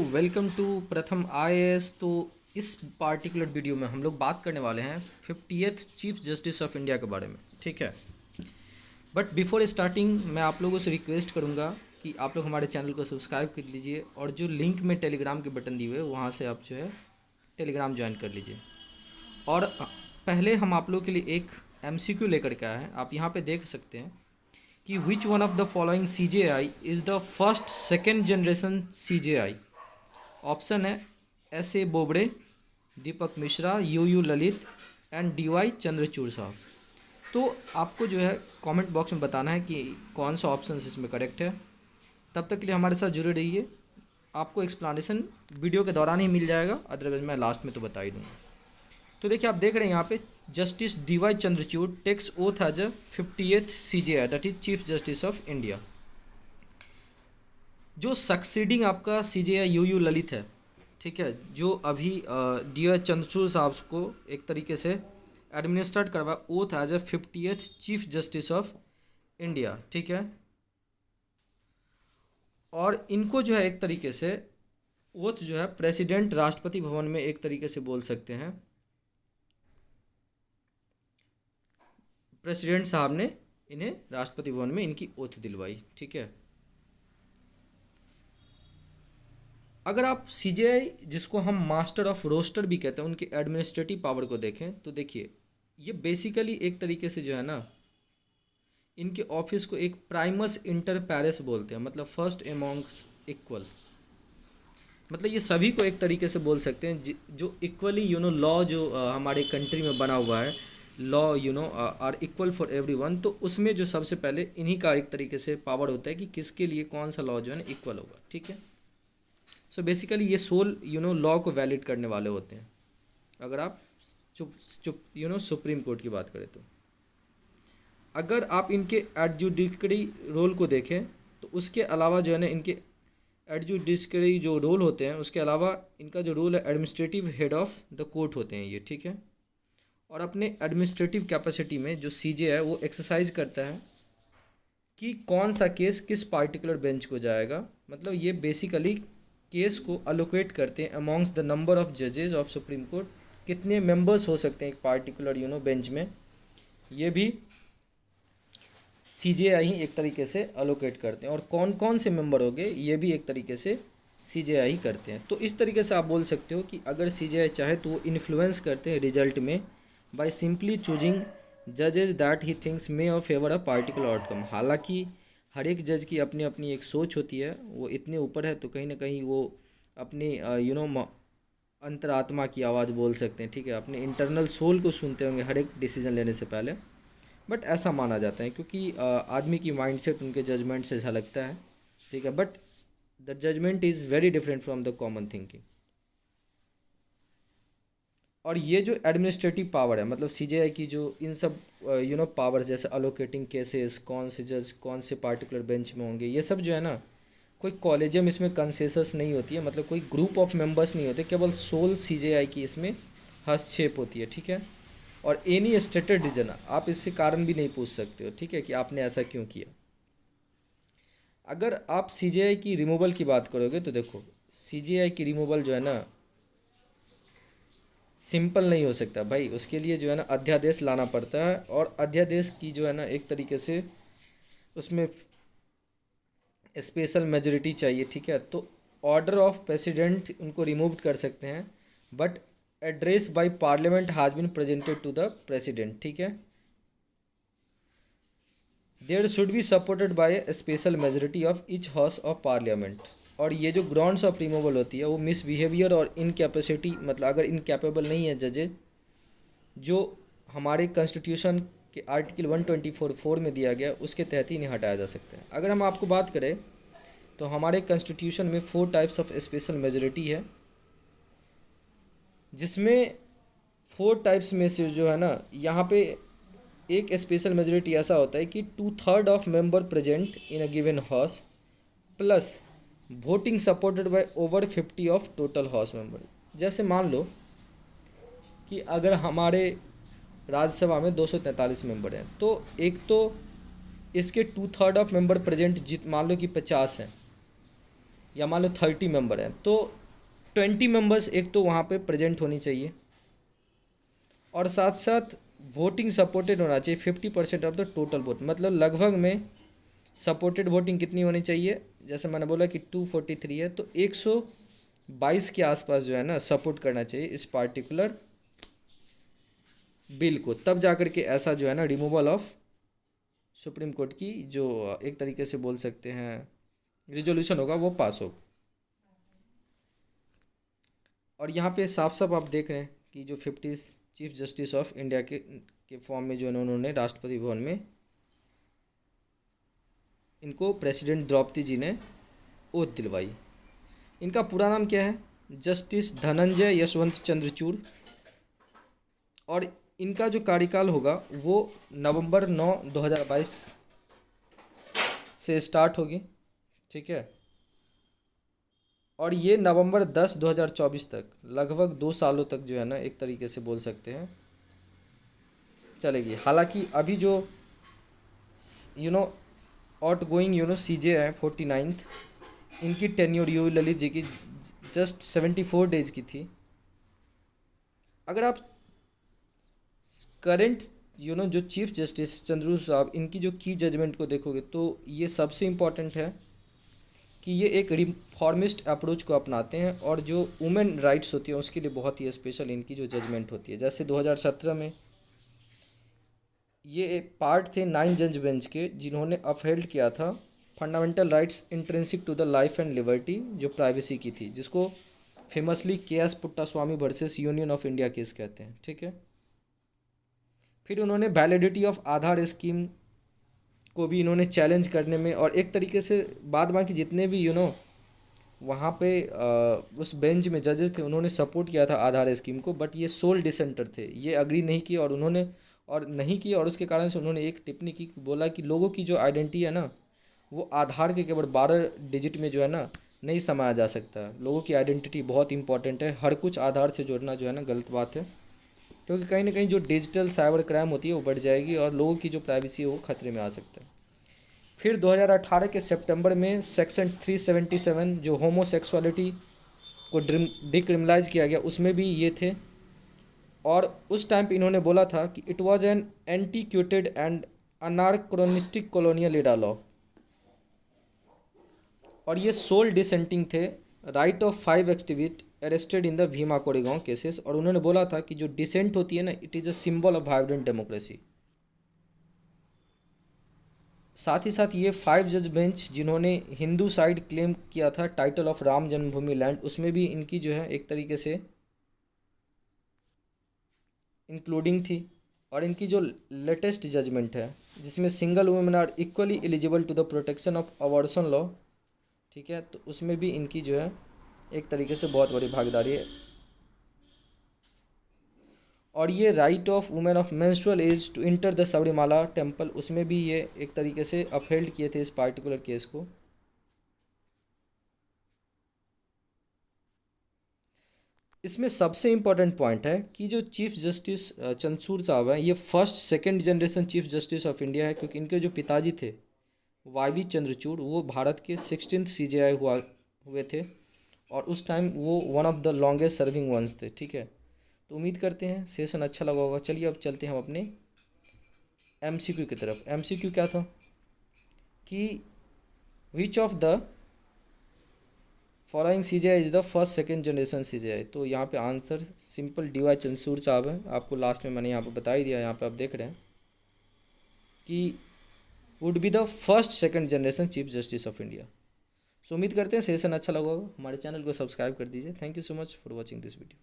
Welcome to प्रथम IAS. तो इस पार्टिकुलर वीडियो में हम लोग बात करने वाले हैं 50th chief justice of India के बारे में। ठीक है, बट बिफोर स्टार्टिंग मैं आप लोगों से रिक्वेस्ट करूंगा कि आप लोग हमारे चैनल को सब्सक्राइब कर लीजिए और जो लिंक में टेलीग्राम के बटन दिए हुए वहाँ से आप जो है टेलीग्राम ज्वाइन कर लीजिए। और पहले हम आप लोगों के लिए एक एमसीक्यू लेकर के आए हैं। आप यहाँ पे देख सकते हैं कि which one of the following CJI is the first second generation CJI. Option है S A Bobde, Deepak Mishra, U Lalit and D Y Chandrachud sahab. तो आपको जो है कमेंट बॉक्स में बताना है कि कौन सा ऑप्शन इसमें करेक्ट है। तब तक के लिए हमारे साथ जुड़े रहिए। आपको एक्सप्लेनेशन वीडियो के दौरान ही मिल जाएगा, अदरवाइज मैं लास्ट में तो बता ही दूँगा। तो देखिए, आप देख रहे हैं यहाँ पे justice D Y Chandrachud takes oath as a 50th CJI, that is chief justice of India. जो सक्सीडिंग आपका सीजेआई यू ललित है, ठीक है, जो अभी डीवाई चंद्रचूड़ साहब को एक तरीके से एडमिनिस्ट्रेट करवा oath as a 50th chief justice of India. ठीक है, और इनको जो है एक तरीके से ओथ जो है प्रेसिडेंट राष्ट्रपति भवन में एक तरीके से बोल सकते हैं, प्रेसिडेंट साहब ने इन्हें राष्ट्रपति भवन में इनकी ओथ दिलवाई। ठीक है, अगर आप सीजेआई जिसको हम मास्टर ऑफ रोस्टर भी कहते हैं उनके एडमिनिस्ट्रेटिव पावर को देखें तो देखिए, ये बेसिकली एक तरीके से जो है ना, इनके ऑफिस को एक प्राइमस इंटर पैरिस बोलते हैं, मतलब फर्स्ट एमॉन्ग्स इक्वल। मतलब ये सभी को एक तरीके से बोल सकते हैं जो इक्वली लॉ जो हमारे कंट्री में बना हुआ है, law are equal for everyone. तो उसमें जो सबसे पहले इन्हीं का एक तरीके से पावर होता है कि किसके लिए कौन सा लॉ जो है ना इक्वल होगा। ठीक है, सो बेसिकली ये सोल लॉ को वैलिड करने वाले होते हैं। अगर आप सुप्रीम कोर्ट की बात करें तो अगर आप इनके एडजुडिकरी रोल को देखें तो उसके अलावा जो है ना, इनके एडजुडिकरी जो रोल होते हैं उसके अलावा इनका जो रोल है administrative head of the court होते हैं ये। ठीक है, और अपने एडमिनिस्ट्रेटिव कैपेसिटी में जो सीजे है वो एक्सरसाइज करता है कि कौन सा केस किस पार्टिकुलर बेंच को जाएगा। मतलब ये बेसिकली केस को अलोकेट करते हैं अमॉन्ग्स द नंबर ऑफ जजेस ऑफ सुप्रीम कोर्ट। कितने मेंबर्स हो सकते हैं एक पार्टिकुलर बेंच में, ये भी सीजेआई ही एक तरीके से अलोकेट करते हैं। और कौन कौन से मेंबर होंगे ये भी एक तरीके से सीजेआई ही करते हैं। तो इस तरीके से आप बोल सकते हो कि अगर सीजेआई चाहे तो वो इन्फ्लुएंस करते हैं रिजल्ट में बाय सिंपली चूजिंग जजेस दैट ही थिंक्स मे और फेवर अ पार्टिकुलर आउटकम। हालांकि हर एक जज की अपनी अपनी एक सोच होती है, वो इतने ऊपर है तो कहीं ना कहीं वो अपनी अंतरात्मा की आवाज़ बोल सकते हैं। ठीक है, अपने इंटरनल सोल को सुनते होंगे हर एक डिसीजन लेने से पहले। बट ऐसा माना जाता है क्योंकि आदमी की माइंडसेट उनके जजमेंट से झलकता है। ठीक है, but the judgement is very different from the common thinking. और ये जो एडमिनिस्ट्रेटिव पावर है, मतलब सीजेआई की जो इन सब पावर जैसे अलोकेटिंग केसेस, कौन से जज कौन से पार्टिकुलर बेंच में होंगे, ये सब जो है ना, कोई कॉलेजियम इसमें कंसेंसस नहीं होती है, मतलब कोई ग्रुप ऑफ मेंबर्स नहीं होते, केवल सोल सीजेआई की इसमें हस्तक्षेप होती है। ठीक है, और एनी स्टेटेड रीजन आप इससे कारण भी नहीं पूछ सकते हो। ठीक है, कि आपने ऐसा क्यों किया। अगर आप सीजेआई की रिमूवल की बात करोगे तो देखो, सीजेआई की रिमूवल जो है ना सिंपल नहीं हो सकता भाई, उसके लिए जो है ना अध्यादेश लाना पड़ता है। और अध्यादेश की जो है ना एक तरीके से उसमें स्पेशल मेजोरिटी चाहिए। ठीक है, तो ऑर्डर ऑफ प्रेसिडेंट उनको रिमूव कर सकते हैं, but address by parliament has been presented to the president. ठीक है, there should be supported by a special majority of each house of parliament. और ये जो ग्राउंड्स ऑफ रिमूवल होती है वो मिसबिहेवियर और इनकैपेसिटी, मतलब अगर इनकैपेबल नहीं है जजेज, जो हमारे कॉन्स्टिट्यूशन के आर्टिकल 124(4) में दिया गया उसके तहत ही इन्हें हटाया जा सकता है। अगर हम आपको बात करें तो हमारे कॉन्स्टिट्यूशन में 4 टाइप्स ऑफ स्पेशल मेजोरिटी है, जिसमें 4 टाइप्स में से जो है ना, यहाँ पे एक स्पेशल मेजोरिटी ऐसा होता है कि 2/3 of member present in a given house plus voting supported by over 50 of total house member. जैसे मान लो कि अगर हमारे राज्यसभा में 243 मेंबर हैं, तो एक तो इसके 2/3 ऑफ मेंबर प्रेजेंट मान लो कि 50 हैं, या मान लो 30 मेंबर हैं, तो 20 मेंबर्स एक तो वहाँ पे प्रेजेंट होनी चाहिए, और साथ साथ वोटिंग सपोर्टेड होना चाहिए 50% ऑफ द टोटल वोट। मतलब लगभग में सपोर्टेड वोटिंग कितनी होनी चाहिए, जैसे मैंने बोला कि 243 है, तो 122 के आसपास जो है ना सपोर्ट करना चाहिए इस पार्टिकुलर बिल को, तब जाकर के ऐसा जो है ना रिमूवल ऑफ सुप्रीम कोर्ट की जो एक तरीके से बोल सकते हैं रिजोल्यूशन होगा वो पास होगा। और यहाँ पे साफ साफ आप देख रहे हैं कि जो 50 चीफ जस्टिस ऑफ इंडिया के फॉर्म में जो है उन्होंने राष्ट्रपति भवन में इनको प्रेसिडेंट द्रौपदी जी ने ओथ दिलवाई। इनका पूरा नाम क्या है, जस्टिस धनंजय यशवंत चंद्रचूड़, और इनका जो कार्यकाल होगा वो नवंबर 9 2022 से स्टार्ट होगी, ठीक है, और ये नवंबर 10 2024 तक लगभग 2 सालों तक जो है ना एक तरीके से बोल सकते हैं चलेगी। हालांकि अभी जो आउट गोइंग सीजे है 49th, इनकी टेन्योर यू ललित जी की जस्ट 74 डेज की थी। अगर आप करंट जो चीफ जस्टिस चंद्रचूड़ साहब इनकी जो की जजमेंट को देखोगे तो ये सबसे इम्पॉर्टेंट है कि ये एक रिफॉर्मिस्ट अप्रोच को अपनाते हैं, और जो वुमेन राइट्स होती है उसके लिए बहुत ही स्पेशल इनकी जो जजमेंट होती है। जैसे 2017 में ये एक पार्ट थे 9 जज बेंच के जिन्होंने अपहेल्ड किया था fundamental rights intrinsic to the life and liberty, जो प्राइवेसी की थी, जिसको famously K S. Puttaswamy versus union of India case कहते हैं, ठीक है। फिर उन्होंने वैलिडिटी ऑफ आधार स्कीम को भी इन्होंने चैलेंज करने में, और एक तरीके से बाद बाकी जितने भी वहाँ पे उस बेंच में जजेस थे उन्होंने सपोर्ट किया था आधार स्कीम को, बट ये सोल डिसेंटर थे, ये अग्री नहीं किए, और उन्होंने नहीं किया, और उसके कारण से उन्होंने एक टिप्पणी की, बोला कि लोगों की जो आइडेंटिटी है ना वो आधार के केवल 12 डिजिट में जो है ना नहीं समाया जा सकता। लोगों की आइडेंटिटी बहुत इंपॉर्टेंट है, हर कुछ आधार से जोड़ना जो है ना गलत बात है, क्योंकि कहीं ना कहीं जो डिजिटल साइबर क्राइम होती है वो बढ़ जाएगी और लोगों की जो प्राइवेसी है वो खतरे में आ सकता है। फिर 2018 के सितंबर में सेक्शन 377 जो होमोसेक्सुअलिटी को डिक्रिमिनलाइज किया गया उसमें भी ये थे, और उस टाइम पे इन्होंने बोला था कि it was an antiquated and anachronistic colonial era law, और ये सोल डिसेंटिंग थे right of 5 activist arrested in the Bhima Koregaon cases, और उन्होंने बोला था कि जो डिसेंट होती है ना it is a symbol of vibrant democracy. साथ ही साथ ये 5 जज बेंच जिन्होंने हिंदू साइड क्लेम किया था title of Ram Janmabhoomi land, उसमें भी इनकी जो है एक तरीके से इंक्लूडिंग थी, और इनकी जो लेटेस्ट जजमेंट है जिसमें single women are equally eligible to the protection of abortion law, ठीक है, तो उसमें भी इनकी जो है एक तरीके से बहुत बड़ी भागीदारी है। और ये right of women of menstrual age to enter the Sabarimala temple, उसमें भी ये एक तरीके से अपहेल्ड किए थे इस पार्टिकुलर केस को। इसमें सबसे इम्पॉर्टेंट पॉइंट है कि जो चीफ जस्टिस चंद्रचूड़ साहब हैं ये first second generation chief justice of India है, क्योंकि इनके जो पिताजी थे वाई चंद्रचूड़ वो भारत के 16th CJI हुए थे, और उस टाइम वो one of the longest serving ones थे, ठीक है। तो उम्मीद करते हैं सेशन अच्छा लगा होगा। चलिए अब चलते हैं हम अपने MCQ की तरफ। MCQ क्या था कि which of the following CJI is the first second generation CJI, तो यहाँ पे आंसर सिंपल DY चंद्रचूड़ साहब हैं। आपको लास्ट में मैंने यहाँ पे बता ही दिया, यहाँ पे आप देख रहे हैं कि would be the first second generation chief justice of India. So उम्मीद करते हैं सेशन अच्छा लगा होगा। हमारे चैनल को सब्सक्राइब कर दीजिए। Thank you so much for watching this video.